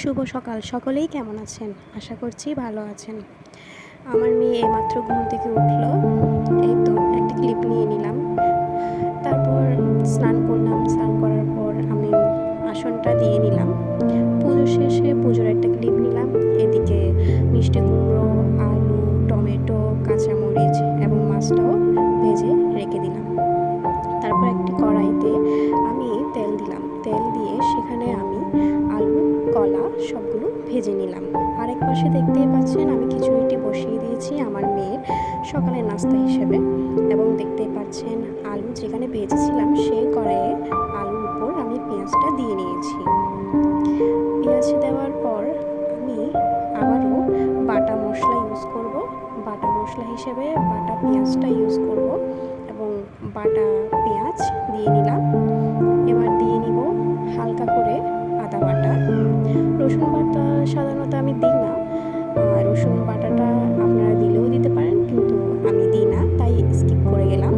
শুভ সকাল। সকলেই কেমন আছেন? আশা করছি ভালো আছেন। আমার মেয়ে এইমাত্র ঘুম থেকে উঠলো। এই তো একটা ক্লিপ নিয়ে নিলাম। তারপর স্নান করলাম। স্নান করার পর আমি আসনটা দিয়ে নিলাম। পুজো শেষে পুজোর একটা ক্লিপ নিলাম। এদিকে মিষ্টি কুমড়ো, আলু, টমেটো, কাঁচামরিচ এবং মাছটাও ভেজে রেখে দিলাম। তারপর একটি কড়াইতে আমি তেল দিলাম। তেল দিয়ে সেখানে আমি আলু, কলা সবগুলো ভেজে নিলাম। আরেক পাশে দেখতেই পাচ্ছেন আমি খিচুড়িটি বসিয়ে দিয়েছি আমার মেয়ের সকালের নাস্তা হিসেবে। এবং দেখতেই পাচ্ছেন আলু যেখানে ভেজেছিলাম সেই কড়াইয়ে আলুর উপর আমি পেঁয়াজটা দিয়ে নিয়েছি। পেঁয়াজ দেওয়ার পর আমি আবারও বাটা মশলা ইউজ করব। বাটা মশলা হিসেবে বাটা পেঁয়াজটা ইউজ করব এবং বাটা পেঁয়াজ দিয়ে নিলাম। এবার দিয়ে নিব হালকা করে আদা বাটা। রসুন বাটা সাধারণত আমি দিই না, রসুন বাটাটা আপনারা দিলেও দিতে পারেন, কিন্তু আমি দিই না, তাই স্কিপ করে গেলাম।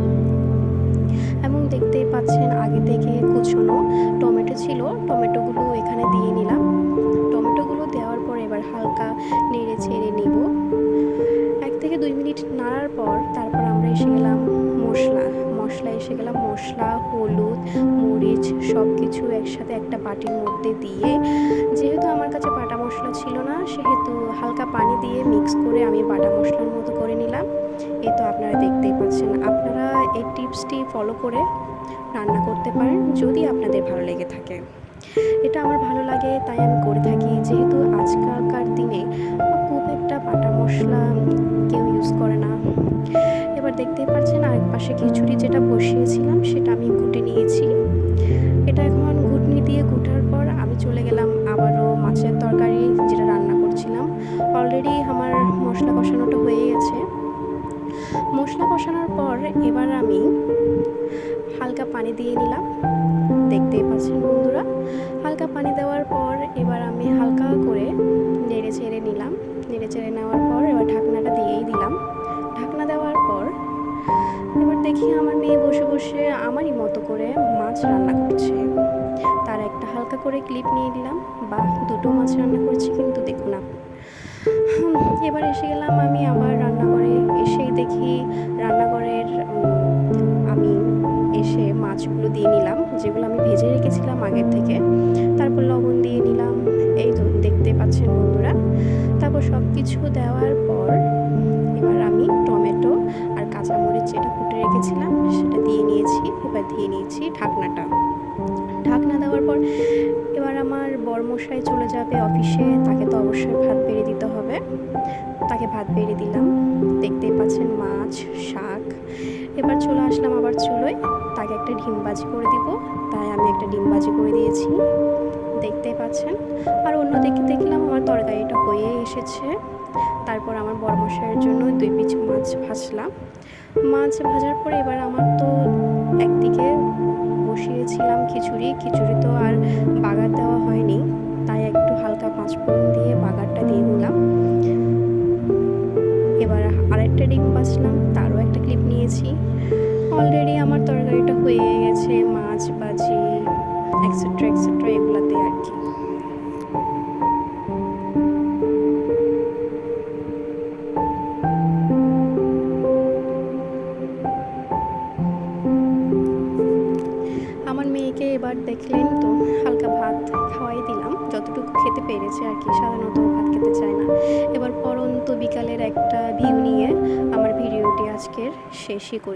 এবং দেখতেই পাচ্ছেন আগে থেকে কুচনো টমেটো ছিল, টমেটোগুলো এখানে দিয়ে নিলাম। টমেটোগুলো দেওয়ার পর এবার হালকা নেড়ে ছেড়ে নিব। 1 থেকে 2 মিনিট নাড়ার পর তারপর আমরা এসে গেলাম মশলা, হলুদ, মরিচ সব কিছু একসাথে একটা বাটির মধ্যে দিয়ে, যেহেতু আমার কাছে বাটা মশলা ছিল না সেহেতু হালকা পানি দিয়ে মিক্স করে আমি বাটা মশলার মতো করে নিলাম। এই তো আপনারা দেখতেই পাচ্ছেন। আপনারা এই টিপসটি ফলো করে রান্না করতে পারেন যদি আপনাদের ভালো লেগে থাকে। এটা আমার ভালো লাগে তাই আমি করে থাকি, যেহেতু আজকালকার দিনে খুব একটা বাটা মশলা কেউ ইউজ করে না। এবার দেখতেই পাচ্ছেন আরেক পাশে খিচুড়ি যেটা বসিয়েছিলাম সেটা আমি ঘুটে নিয়েছি। এটা এখন ঘুটনি দিয়ে ঘুটার পর আমি চলে গেলাম আবারও মাছের তরকারি যেটা রান্না করছিলাম। অলরেডি আমার মশলা কষানোটা হয়ে গেছে। মশলা কষানোর পর এবার আমি হালকা পানি দিয়ে নিলাম। দেখতেই পাচ্ছেন বন্ধুরা, হালকা পানি দেওয়ার পর এবার আমি হালকা করে নেড়ে চেড়ে নিলাম। নেড়ে চেড়ে নেওয়ার পর এবার ঢাকনাটা দিয়েই দিলাম। ঢাকনা দেওয়ার পর এবার দেখি আমার মেয়ে বসে বসে আমারই মতো করে মাছ রান্না করছে। তার একটা হালকা করে ক্লিপ নিয়ে দিলাম। বা দুটো মাছ রান্না করছি কিন্তু দেখুন আপনি। এবার এসে গেলাম আমি আবার রান্নাঘরে। এসেই দেখি রান্নাঘরের আমি এসে মাছগুলো দিয়ে নিলাম, যেগুলো আমি ভেজে রেখেছিলাম আগের থেকে। তারপর লবণ দিয়ে নিলাম। এই তো দেখতে পাচ্ছেন বন্ধুরা। তারপর সব কিছু দেওয়ার পর এবার আমি টমেটো আর কাঁচামরিচ যেটা কুটে রেখেছিলাম সেটা দিয়ে নিয়েছি। এবার দিয়ে নিয়েছি ঢাকনা দেওয়ার পর এবার আমার বরমশাই চলে যাবে অফিসে, তাকে তো অবশ্যই ভাত বেড়ে দিতে হবে। তাকে ভাত বেড়ে দিলাম। দেখতেই পাচ্ছেন মাছ, শাক। এবার চলে আসলাম আবার চুলোয়, তাকে একটা ডিম ভাজি করে দিব, তাই আমি একটা ডিম ভাজি করে দিয়েছি। দেখতেই পাচ্ছেন। আর অন্যদিকে দেখলাম আমার তরকারিটা হয়ে এসেছে। তারপর আমার বরমশাইয়ের জন্য 2 পিস মাছ ভাজলাম। মাছ ভাজার পরে এবার আমার তো একদিকে বসিয়েছিলাম খিচুড়ি তো আর বাগার দেওয়া হয়নি, তাই একটু হালকা পাঁচফোড়ন দিয়ে বাগারটা দিয়ে দিলাম। এবার আরেকটা ডিম ভাজলাম, তারও একটা ক্লিপ নিয়েছি। অলরেডি আমার তরকারিটা হয়ে গেছে, মাছ ভাজি এক্সেট্রা এগুলাতে আর কি। আমার মেয়েকে এবার দেখলেন তো হালকা ভাত খাওয়াই দিলাম, যতটুকু খেতে পেরেছে আর কি। সাধারণত ভাত খেতে চায় না। এবার পরন্ত বিকালের একটা ভিউ নিয়ে আমার ভিডিওটি আজকের শেষই করি।